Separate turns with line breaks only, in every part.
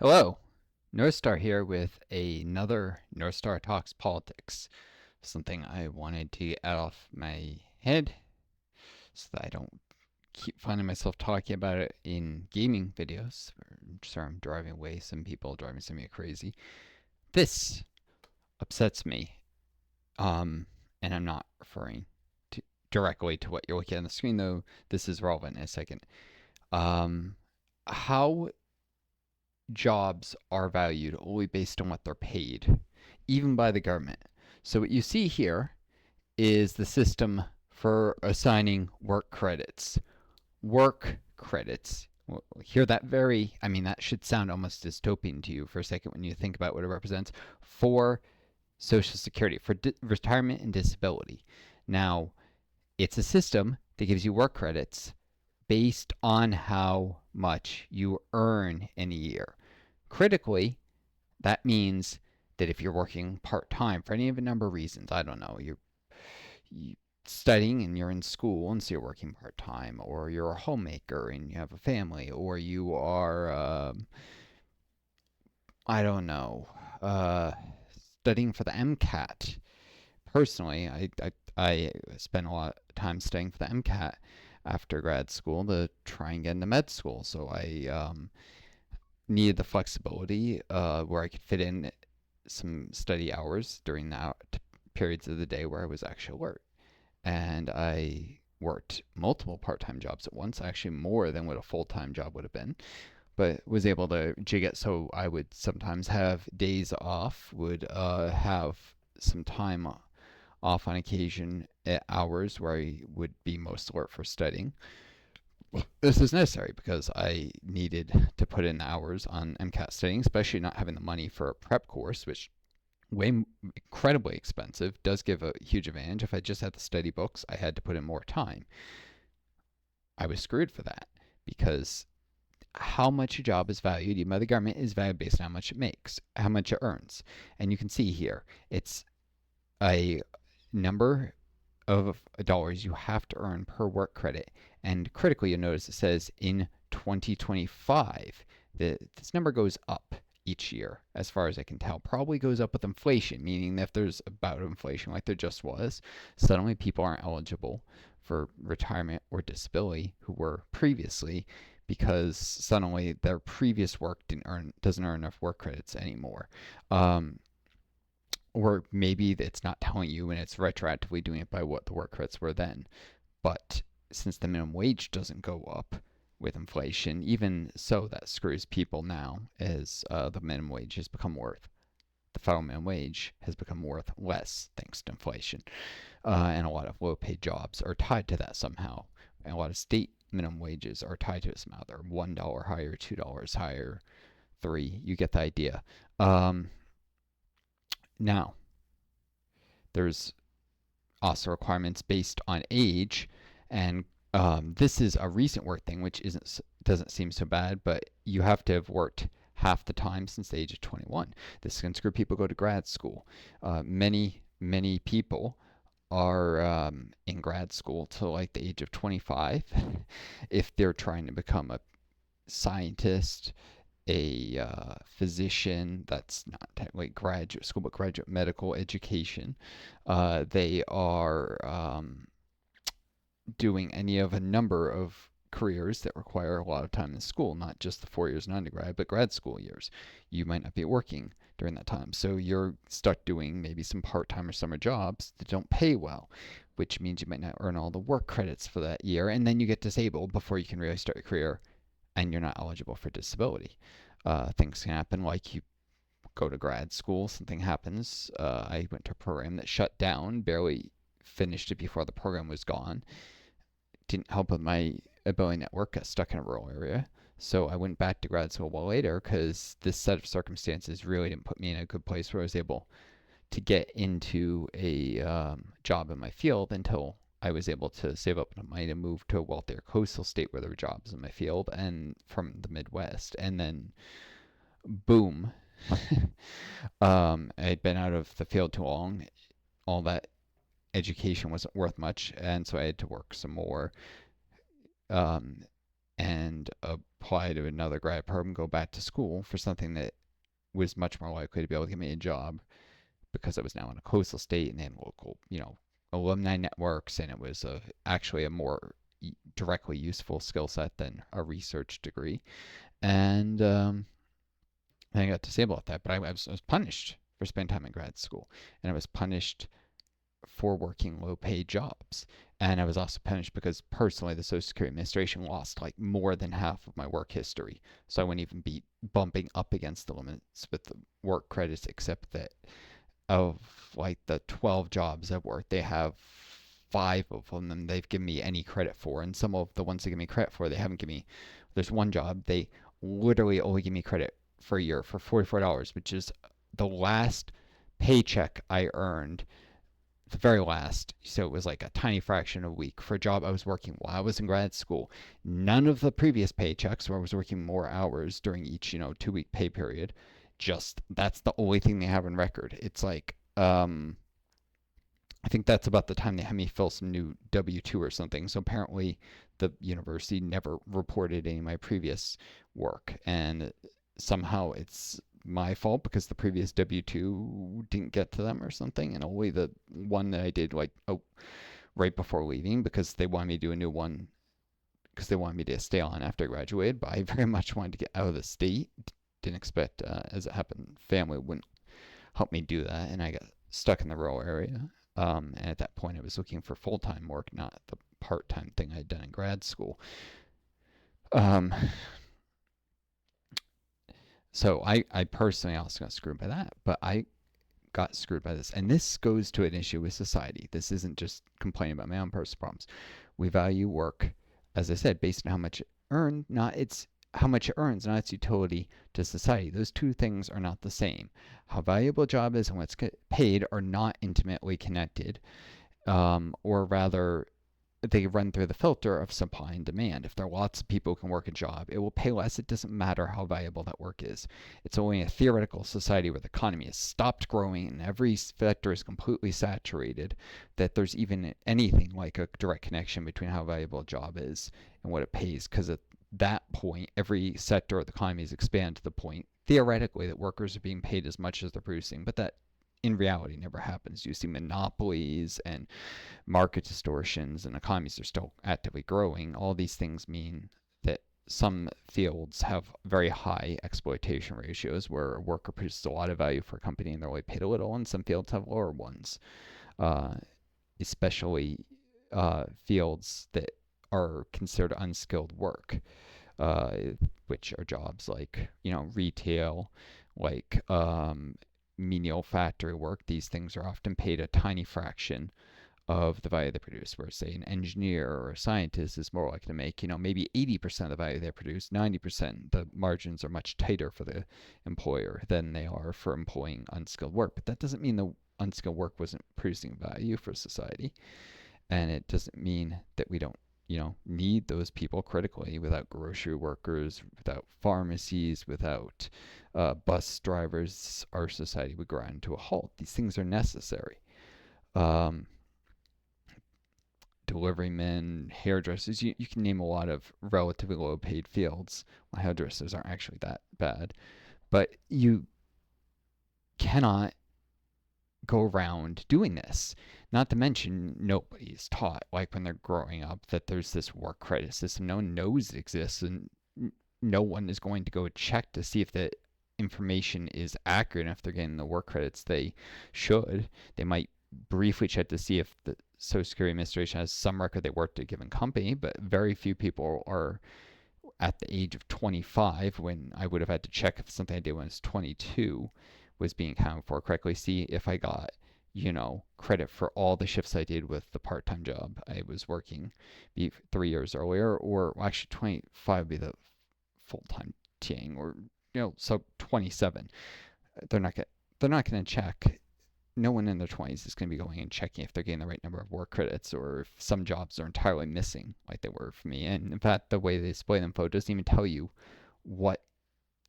Hello, Northstar here with another Northstar Talks Politics. Something I wanted to get out off my head so that I don't keep finding myself talking about it in gaming videos. Sorry, I'm driving away. Some people driving some of me crazy. This upsets me, and I'm not referring to directly to what you're looking at on the screen, though this is relevant in a second. Um, how jobs are valued only based on what they're paid, even by the government. So, what you see here is the system for assigning work credits. Work credits. Well, hear that that should sound almost dystopian to you for a second when you think about what it represents for Social Security, for retirement and disability. Now, it's a system that gives you work credits based on how much you earn in a year. Critically, that means that if you're working part time for any of a number of reasons, I don't know, you studying and you're in school and so you're working part time, or you're a homemaker and you have a family, or you are, I don't know, uh, studying for the MCAT. Personally, I spent a lot of time studying for the MCAT after grad school to try and get into med school. So I needed the flexibility where I could fit in some study hours during the periods of the day where I was actually alert. And I worked multiple part-time jobs at once, actually more than what a full-time job would have been, but was able to jig it so I would sometimes have days off, would have some time off on occasion at hours where I would be most alert for studying. This is necessary because I needed to put in hours on MCAT studying, especially not having the money for a prep course, which way incredibly expensive, does give a huge advantage. If I just had the study books, I had to put in more time. I was screwed for that because how much a job is valued, even by the government, is valued based on how much it makes, how much it earns. And you can see here, it's a number of dollars you have to earn per work credit. And critically, you'll notice it says in 2025 that this number goes up each year, as far as I can tell. Probably goes up with inflation, meaning that if there's a bout of inflation like there just was, suddenly people aren't eligible for retirement or disability who were previously, because suddenly their previous work doesn't earn enough work credits anymore. Or maybe it's not telling you and it's retroactively doing it by what the work credits were then. But since the minimum wage doesn't go up with inflation, even so, that screws people now as the minimum wage has become worth. The federal minimum wage has become worth less thanks to inflation. And a lot of low paid jobs are tied to that somehow. And a lot of state minimum wages are tied to it somehow. They're $1 higher, $2 higher, three. You get the idea. Now, there's also requirements based on age, and this is a recent work thing, which doesn't seem so bad, but you have to have worked half the time since the age of 21. This can screw people who go to grad school. Many people are in grad school till like the age of 25 if they're trying to become a scientist, a physician. That's not technically graduate school, but graduate medical education. They are doing any of a number of careers that require a lot of time in school, not just the 4 years in undergrad, but grad school years. You might not be working during that time. So you're stuck doing maybe some part time or summer jobs that don't pay well, which means you might not earn all the work credits for that year. And then you get disabled before you can really start your career and you're not eligible for disability. Things can happen like you go to grad school, something happens. I went to a program that shut down, barely finished it before the program was gone. Didn't help with my ability network, got stuck in a rural area. So I went back to grad school a while later because this set of circumstances really didn't put me in a good place where I was able to get into a job in my field until I was able to save up enough money to move to a wealthier coastal state where there were jobs in my field and from the Midwest. And then, boom, I'd been out of the field too long. All that education wasn't worth much, and so I had to work some more. Um, and apply to another grad program, go back to school for something that was much more likely to be able to give me a job because I was now in a coastal state and they had local, alumni networks, and it was actually a more directly useful skill set than a research degree. And I got disabled at that, but I was punished for spending time in grad school, and I was punished for working low paid jobs. And I was also punished because personally the Social Security Administration lost like more than half of my work history. So I wouldn't even be bumping up against the limits with the work credits, except that of like the 12 jobs I've worked, they have 5 of them they've given me any credit for. And some of the ones they give me credit for, they haven't given me. There's one job, they literally only give me credit for a year for $44, which is the last paycheck I earned, the very last. So it was like a tiny fraction a week for a job I was working while I was in grad school. None of the previous paychecks where I was working more hours during each, 2 week pay period. Just that's the only thing they have on record. It's like, I think that's about the time they had me fill some new W-2 or something. So apparently the university never reported any of my previous work. And somehow it's my fault because the previous W-2 didn't get to them or something. And only the one that I did right before leaving, because they wanted me to do a new one because they wanted me to stay on after I graduated. But I very much wanted to get out of the state. Didn't expect, as it happened, family wouldn't help me do that. And I got stuck in the rural area. And at that point, I was looking for full-time work, not the part-time thing I'd done in grad school. Um, so I personally also got screwed by that, but I got screwed by this. And this goes to an issue with society. This isn't just complaining about my own personal problems. We value work, as I said, based on how much it earned, not its how much it earns, not its utility to society. Those two things are not the same. How valuable a job is and what's paid are not intimately connected, or rather, they run through the filter of supply and demand. If there are lots of people who can work a job, it will pay less. It doesn't matter how valuable that work is. It's only a theoretical society where the economy has stopped growing and every sector is completely saturated that there's even anything like a direct connection between how valuable a job is and what it pays. Because at that point, every sector of the economy has expanded to the point, theoretically, that workers are being paid as much as they're producing. But that in reality never happens. You see monopolies and market distortions, and economies are still actively growing. All these things mean that some fields have very high exploitation ratios where a worker produces a lot of value for a company and they're only paid a little, and some fields have lower ones, especially fields that are considered unskilled work, uh, which are jobs like, retail, like menial factory work. These things are often paid a tiny fraction of the value they produce, where say an engineer or a scientist is more likely to make, maybe 80% of the value they produce, 90%. The margins are much tighter for the employer than they are for employing unskilled work. But that doesn't mean the unskilled work wasn't producing value for society. And it doesn't mean that we don't, need those people critically. Without grocery workers, without pharmacies, without bus drivers, our society would grind to a halt. These things are necessary. Um, Delivery men, hairdressers, you can name a lot of relatively low paid fields. Well, hairdressers aren't actually that bad. But you cannot go around doing this. Not to mention, nobody's taught, like when they're growing up, that there's this work credit system. No one knows it exists, and no one is going to go check to see if the information is accurate and if they're getting the work credits they should. They might briefly check to see if the Social Security Administration has some record they worked at a given company, but very few people are at the age of 25, when I would have had to check if something I did when I was 22 was being accounted for correctly, see if I got, credit for all the shifts I did with the part-time job I was working 3 years earlier, or well, actually 25 would be the full-time TAing, or, so 27. They're not going to check. No one in their 20s is going to be going and checking if they're getting the right number of work credits, or if some jobs are entirely missing, like they were for me. And in fact, the way they display the info doesn't even tell you what.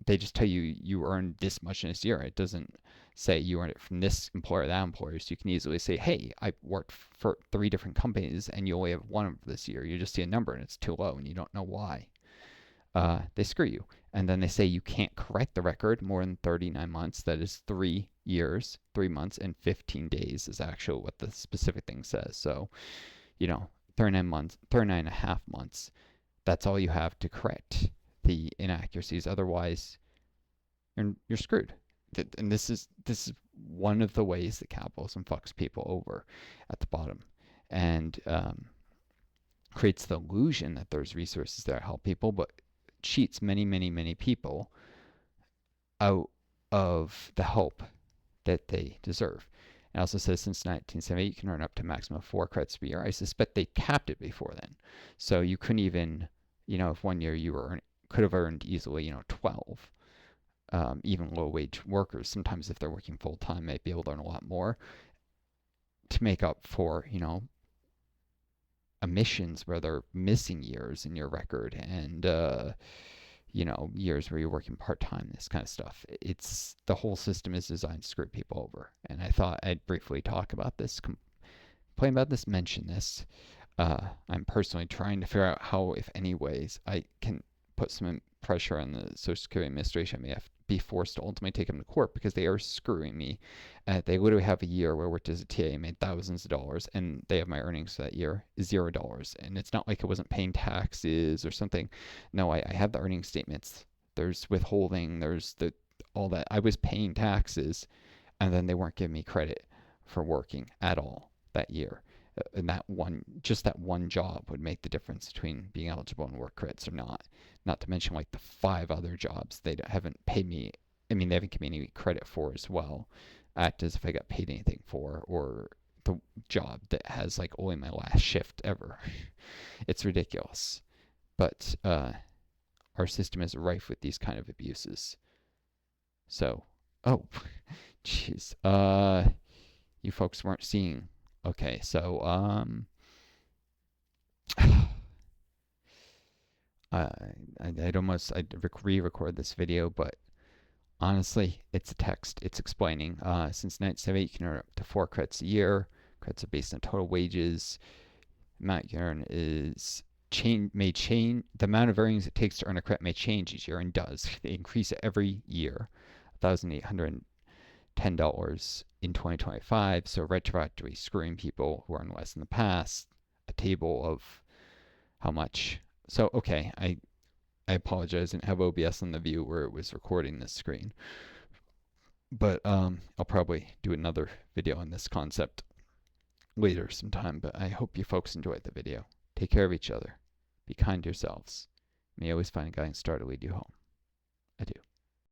They just tell you you earned this much in this year. It doesn't say you earned it from this employer or that employer. So you can easily say, hey, I worked for 3 different companies and you only have one of this year. You just see a number and it's too low and you don't know why. they screw you. And then they say you can't correct the record more than 39 months. That is 3 years, 3 months, and 15 days is actually what the specific thing says. So, 39 months, 39 and a half months, that's all you have to correct the inaccuracies. Otherwise, you're screwed. And this is one of the ways that capitalism fucks people over at the bottom, and creates the illusion that there's resources that help people, but cheats many, many, many people out of the help that they deserve. It also says since 1978 you can earn up to a maximum of 4 credits per year. I suspect they capped it before then, so you couldn't even, if one year you could have earned easily, 12. Even low-wage workers, sometimes if they're working full-time, might be able to earn a lot more to make up for, omissions where they're missing years in your record, and years where you're working part-time, this kind of stuff. It's the whole system is designed to screw people over, and I thought I'd briefly talk about this, complain about this, mention this. I'm personally trying to figure out how, if any ways, I can put some pressure on the Social Security Administration. I may have to be forced to ultimately take them to court because they are screwing me. They literally have a year where I worked as a TA, made thousands of dollars, and they have my earnings for that year is $0. And it's not like I wasn't paying taxes or something. No, I have the earning statements. There's withholding. There's all that. I was paying taxes, and then they weren't giving me credit for working at all that year. And that one job would make the difference between being eligible and work credits or not. Not to mention like the 5 other jobs they haven't paid me. I mean, they haven't given me any credit for as well. Act as if I got paid anything for, or the job that has like only my last shift ever. It's ridiculous. But our system is rife with these kind of abuses. So, oh, jeez. You folks weren't seeing. Okay, so I'd re-record this video, but honestly, it's a text. It's explaining. Since 1978, you can earn up to 4 credits a year. Credits are based on total wages. The amount you earn may change. The amount of earnings it takes to earn a credit may change each year, and does. They increase it every year. $1,810 in 2025. So retroactively screwing people who earn less in the past. A table of how much. So okay, I apologize. I didn't have OBS on the view where it was recording this screen. But I'll probably do another video on this concept later sometime. But I hope you folks enjoyed the video. Take care of each other. Be kind to yourselves. May always find a guiding star to lead you home.